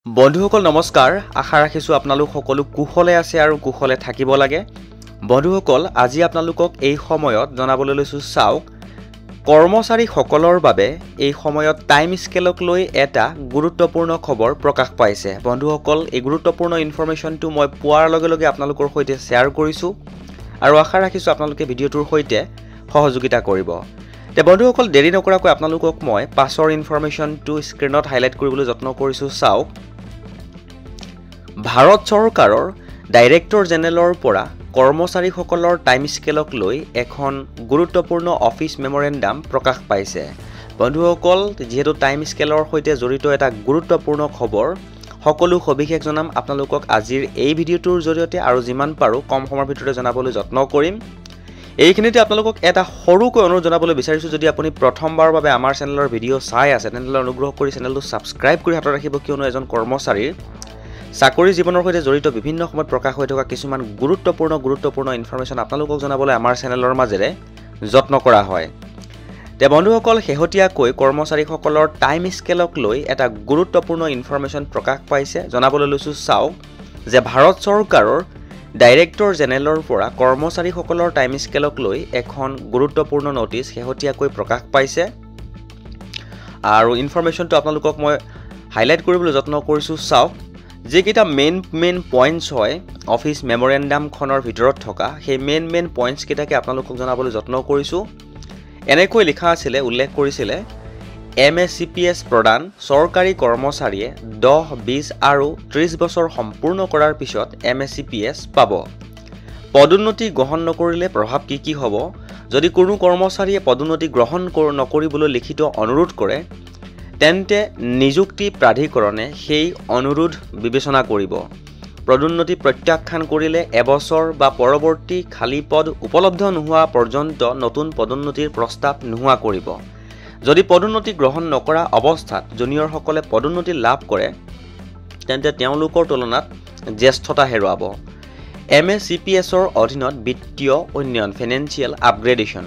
বন্ধুসকল নমস্কাৰ আশা ৰাখিছো আপোনালোক সকলো কুশলে আছে আৰু কুশলে থাকিব লাগে বন্ধুসকল আজি আপোনালোকক এই সময়ত জনাবলৈ লৈছো চাওক কৰ্মচাৰী সকলৰ বাবে এই সময়ত টাইম স্কেলক লৈ এটা গুৰুত্বপূৰ্ণ খবৰ প্ৰকাশ পাইছে বন্ধুসকল এই গুৰুত্বপূৰ্ণ ইনফৰমেশনটো মই পোৱাৰ লগে লগে আপোনালোকৰ সৈতে শেয়াৰ কৰিছো আৰু আশা ৰাখিছো আপোনালোকে ভিডিওটোৰ সৈতে সহযোগিতা কৰিব তে বন্ধুসকল দেৰি নকৰাকৈ আপোনালোকক মই পাছৰ ইনফৰমেশনটো স্ক্ৰিনত হাইলাইট কৰিবলৈ যত্ন কৰিছো চাওক ভাৰত চৰকাৰৰ ডাইৰেক্টৰ জেনেৰেলৰ পৰা কৰ্মচাৰীসকলৰ টাইম স্কেলক লৈ এখন গুৰুত্বপূৰ্ণ অফিচ মেমৰেণ্ডাম প্ৰকাশ পাইছে বন্ধুসকল যেহেতু টাইম স্কেলৰ সৈতে জড়িত এটা গুৰুত্বপূৰ্ণ খবৰ সকলো সবিশেষ জনাম আপোনালোকক আজিৰ এই ভিডিওটোৰ জৰিয়তে আৰু যিমান পাৰো কম সময়ৰ ভিতৰতে জনাবলৈ যত্ন কৰিম এইখিনিতে আপোনালোকক এটা সৰুকৈ অনুৰোধ জনাবলৈ বিচাৰিছো যদি আপুনি প্ৰথমবাৰৰ বাবে আমাৰ চেনেলৰ ভিডিও চাই আছে তেন্তে অনুগ্ৰহ কৰি চেনেলটো সাবস্ক্ৰাইব কৰি হাতত ৰাখিব কিয়নো এজন কৰ্মচাৰীৰ চাকৰি জীৱনৰ সৈতে জড়িত বিভিন্ন সময়ত প্ৰকাশ হৈ থকা কিছুমান গুৰুত্বপূৰ্ণ ইনফৰমেশন আপোনালোকক জনাবলৈ আমাৰ চেনেলৰ মাজেৰে যত্ন কৰা হয় তে বন্ধুসকল শেহতীয়াকৈ কৰ্মচাৰীসকলৰ টাইম স্কেলক লৈ এটা গুৰুত্বপূৰ্ণ ইনফৰমেশন প্ৰকাশ পাইছে জনাবলৈ লৈছো চাওক যে ভাৰত চৰকাৰৰ ডাইৰেক্টৰ জেনেৰেলৰ পৰা কৰ্মচাৰীসকলৰ টাইম স্কেলক লৈ এখন গুৰুত্বপূৰ্ণ নটিচ শেহতীয়াকৈ প্ৰকাশ পাইছে আৰু ইনফৰমেশনটো আপোনালোকক মই হাইলাইট কৰিবলৈ যত্ন কৰিছো চাওক যেকিটা মেইন পইণ্টছ হয় অফিচ মেমৰেণ্ডাম খনৰ ভিতৰত থকা সেই মেইন পইণ্টছ কিটাকে আপোনালোকক জনাবলৈ যত্ন কৰিছো এনেকৈ লিখা আছিল উল্লেখ কৰিছিল MSCPS প্ৰদান চৰকাৰী কৰ্মচাৰীয়ে 10 20 আৰু 30 বছৰ সম্পূৰ্ণ কৰাৰ পিছত MSCPS পাব পদোন্নতি গ্ৰহণ নকৰিলে প্ৰভাৱ কি হ'ব যদি কোনো কৰ্মচাৰীয়ে পদোন্নতি গ্ৰহণ নকৰিবলৈ লিখিত অনুৰোধ কৰে তেন্তে নিযুক্তি প্ৰাধিকৰণে সেই অনুৰোধ বিবেচনা কৰিব পদোন্নতি প্ৰত্যাখ্যান কৰিলে এবছৰ বা পৰৱৰ্তী খালী পদ উপলব্ধ নোহোৱা পৰ্যন্ত নতুন পদোন্নতিৰ প্ৰস্তাৱ নোহোৱা কৰিব যদি পদোন্নতি গ্ৰহণ নকৰা অৱস্থাত জুনিয়ৰ সকলে পদোন্নতি লাভ কৰে তেন্তে তেওঁলোকৰ তুলনাত জ্যেষ্ঠতা হেৰুৱাব MSCPS ৰ অধীনত বিত্তীয় উন্নয়ন ফাইনেন্সিয়েল আপগ্ৰেডেশন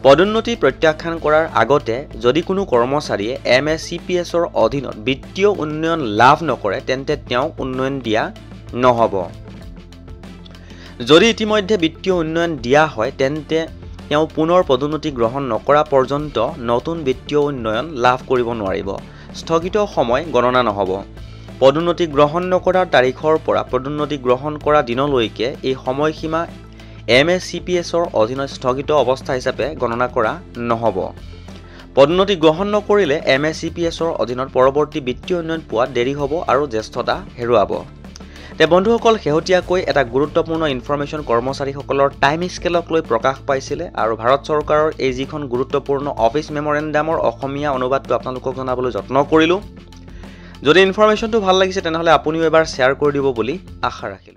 পদোন্নতি প্ৰত্যাখ্যান কৰাৰ আগতে যদি কোনো কৰ্মচাৰীয়ে MSCPS ৰ অধীনত বিত্তীয় উন্নয়ন লাভ নকৰে তেন্তে তেওঁ উন্নয়ন দিয়া নহব যদি ইতিমধ্যে বিত্তীয় উন্নয়ন দিয়া হয় তেন্তে তেওঁ পুনৰ পদোন্নতি গ্ৰহণ নকৰা পৰ্যন্ত নতুন বিত্তীয় উন্নয়ন লাভ কৰিব নোৱাৰিব স্থগিত সময় গণনা নহব পদোন্নতি গ্ৰহণ নকৰাৰ তাৰিখৰ পৰা পদোন্নতি গ্ৰহণ কৰা দিনলৈকে এই সময়সীমা MSCPS ৰ অধীনত স্থগিত অৱস্থা হিচাপে গণনা কৰা নহব পদোন্নতি গ্ৰহণ নকৰিলে MSCPS ৰ অধীনত পৰৱৰ্তী বিত্তীয় উন্নয়ন পোৱাত দেৰি হ'ব আৰু জ্যেষ্ঠতা হেৰুৱাব তে বন্ধুসকল শেহতীয়াকৈ এটা গুৰুত্বপূৰ্ণ ইনফৰমেশন কৰ্মচাৰীসকলৰ টাইম স্কেলক লৈ প্ৰকাশ পাইছিল আৰু ভাৰত চৰকাৰৰ এই যিখন গুৰুত্বপূৰ্ণ অফিচ মেমৰেণ্ডামৰ অসমীয়া অনুবাদটো আপোনালোকক জনাবলৈ যত্ন কৰিলো যদি ইনফৰমেশনটো ভাল লাগিছে তেনেহলে আপুনিও এবাৰ শেয়াৰ কৰি দিব বুলি আশা ৰাখিলো